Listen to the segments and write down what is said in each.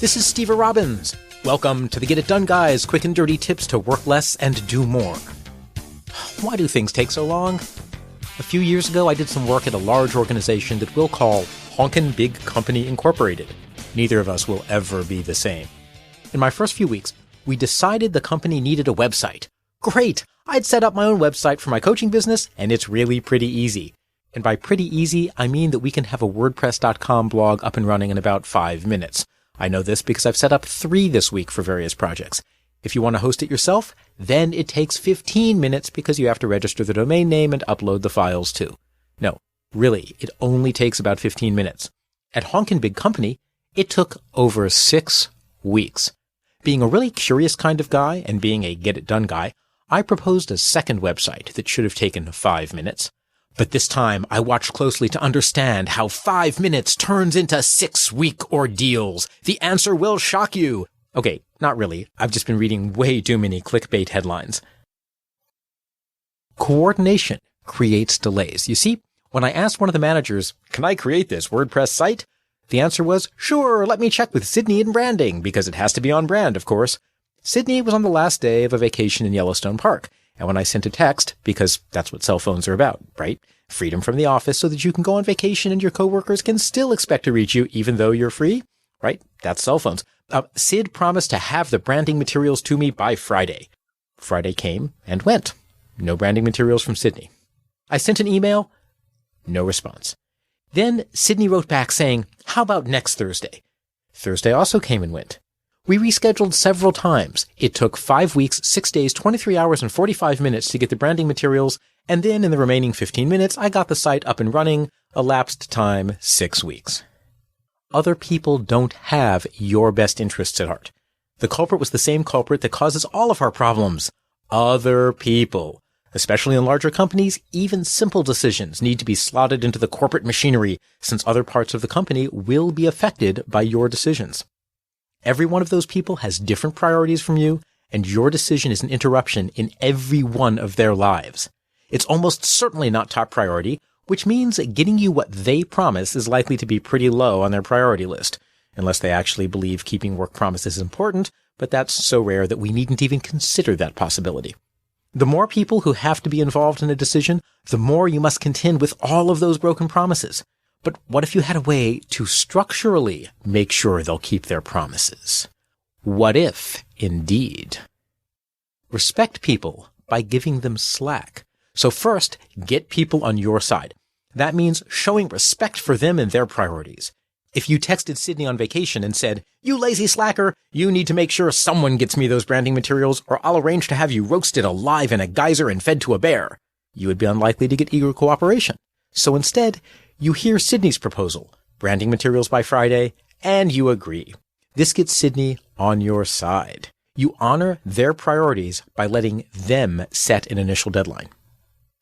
This is Steve Robbins. Welcome to the Get It Done Guys, quick and dirty tips to work less and do more. Why do things take so long? A few years ago, I did some work at a large organization that we'll call Honkin' Big Company Incorporated. Neither of us will ever be the same. In my first few weeks, we decided the company needed a website. Great! I'd set up my own website for my coaching business, and it's really pretty easy. And by pretty easy, I mean that we can have a WordPress.com blog up and running in about 5 minutes. I know this because I've set up 3 this week for various projects. If you want to host it yourself, then it takes 15 minutes because you have to register the domain name and upload the files too. No, really, it only takes about 15 minutes. At Honkin' Big Company, it took over 6 weeks. Being a really curious kind of guy and being a get-it-done guy, I proposed a second website that should have taken 5 minutes. But this time, I watched closely to understand how 5 minutes turns into 6-week ordeals. The answer will shock you. Okay, not really. I've just been reading way too many clickbait headlines. Coordination creates delays. You see, when I asked one of the managers, "Can I create this WordPress site?" the answer was, "Sure, let me check with Sydney in branding," because it has to be on brand, of course. Sydney was on the last day of a vacation in Yellowstone Park. And when I sent a text, because that's what cell phones are about, right? Freedom from the office so that you can go on vacation and your coworkers can still expect to reach you even though you're free, right? That's cell phones. Sid promised to have the branding materials to me by Friday. Friday came and went. No branding materials from Sydney. I sent an email. No response. Then Sydney wrote back saying, "How about next Thursday?" Thursday also came and went. We rescheduled several times. It took 5 weeks, 6 days, 23 hours, and 45 minutes to get the branding materials, and then in the remaining 15 minutes, I got the site up and running, elapsed time 6 weeks. Other people don't have your best interests at heart. The culprit was the same culprit that causes all of our problems. Other people. Especially in larger companies, even simple decisions need to be slotted into the corporate machinery, since other parts of the company will be affected by your decisions. Every one of those people has different priorities from you, and your decision is an interruption in every one of their lives. It's almost certainly not top priority, which means getting you what they promise is likely to be pretty low on their priority list, unless they actually believe keeping work promises is important, but that's so rare that we needn't even consider that possibility. The more people who have to be involved in a decision, the more you must contend with all of those broken promises. But what if you had a way to structurally make sure they'll keep their promises? What if, indeed? Respect people by giving them slack. So first, get people on your side. That means showing respect for them and their priorities. If you texted Sydney on vacation and said, "You lazy slacker, you need to make sure someone gets me those branding materials or I'll arrange to have you roasted alive in a geyser and fed to a bear," you would be unlikely to get eager cooperation. So instead, you hear Sydney's proposal, branding materials by Friday, and you agree. This gets Sydney on your side. You honor their priorities by letting them set an initial deadline.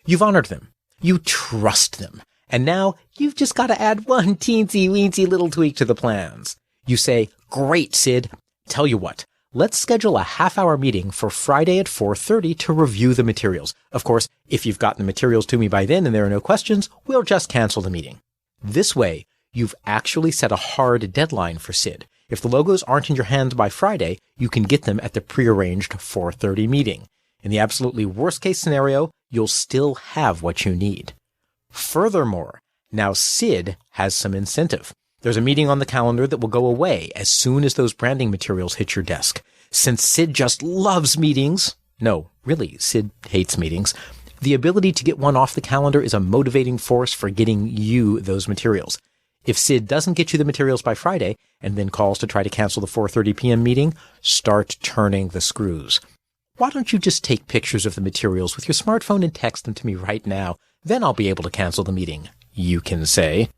You've honored them. You trust them. And now you've just got to add one teensy-weensy little tweak to the plans. You say, "Great, Sid. Tell you what, let's schedule a half-hour meeting for Friday at 4:30 to review the materials. Of course, if you've gotten the materials to me by then and there are no questions, we'll just cancel the meeting." This way, you've actually set a hard deadline for Sid. If the logos aren't in your hands by Friday, you can get them at the prearranged 4:30 meeting. In the absolutely worst-case scenario, you'll still have what you need. Furthermore, now Sid has some incentive. There's a meeting on the calendar that will go away as soon as those branding materials hit your desk. Since Sid just loves meetings, no, really, Sid hates meetings, the ability to get one off the calendar is a motivating force for getting you those materials. If Sid doesn't get you the materials by Friday and then calls to try to cancel the 4:30 p.m. meeting, start turning the screws. Why don't you just take pictures of the materials with your smartphone and text them to me right now? Then I'll be able to cancel the meeting, you can say.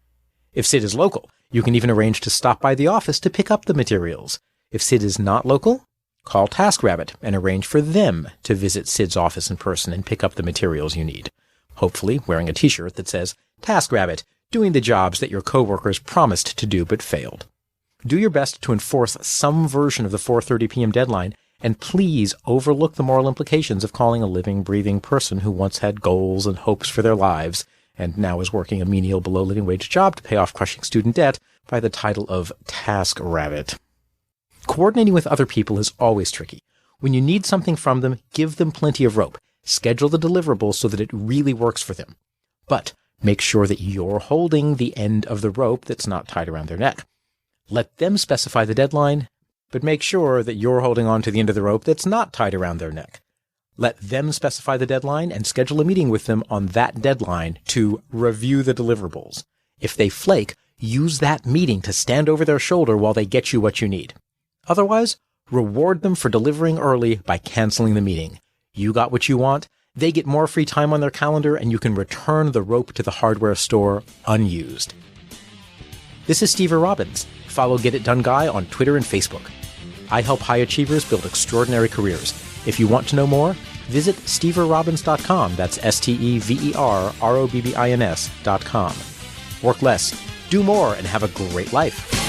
If Sid is local, you can even arrange to stop by the office to pick up the materials. If Sid is not local, call TaskRabbit and arrange for them to visit Sid's office in person and pick up the materials you need. Hopefully wearing a t-shirt that says, "TaskRabbit, doing the jobs that your coworkers promised to do but failed." Do your best to enforce some version of the 4:30 p.m. deadline, and please overlook the moral implications of calling a living, breathing person who once had goals and hopes for their lives and now is working a menial below living wage job to pay off crushing student debt by the title of TaskRabbit. Coordinating with other people is always tricky. When you need something from them, give them plenty of rope. Schedule the deliverable so that it really works for them. But make sure that you're holding the end of the rope that's not tied around their neck. Let them specify the deadline, but make sure that you're holding on to the end of the rope that's not tied around their neck. Let them specify the deadline and schedule a meeting with them on that deadline to review the deliverables. If they flake, use that meeting to stand over their shoulder while they get you what you need. Otherwise, reward them for delivering early by canceling the meeting. You got what you want, they get more free time on their calendar, and you can return the rope to the hardware store unused. This is Steve Robbins. Follow Get It Done Guy on Twitter and Facebook. I help high achievers build extraordinary careers. If you want to know more, visit steverobbins.com. That's SteverRobbins.com. Work less, do more, and have a great life.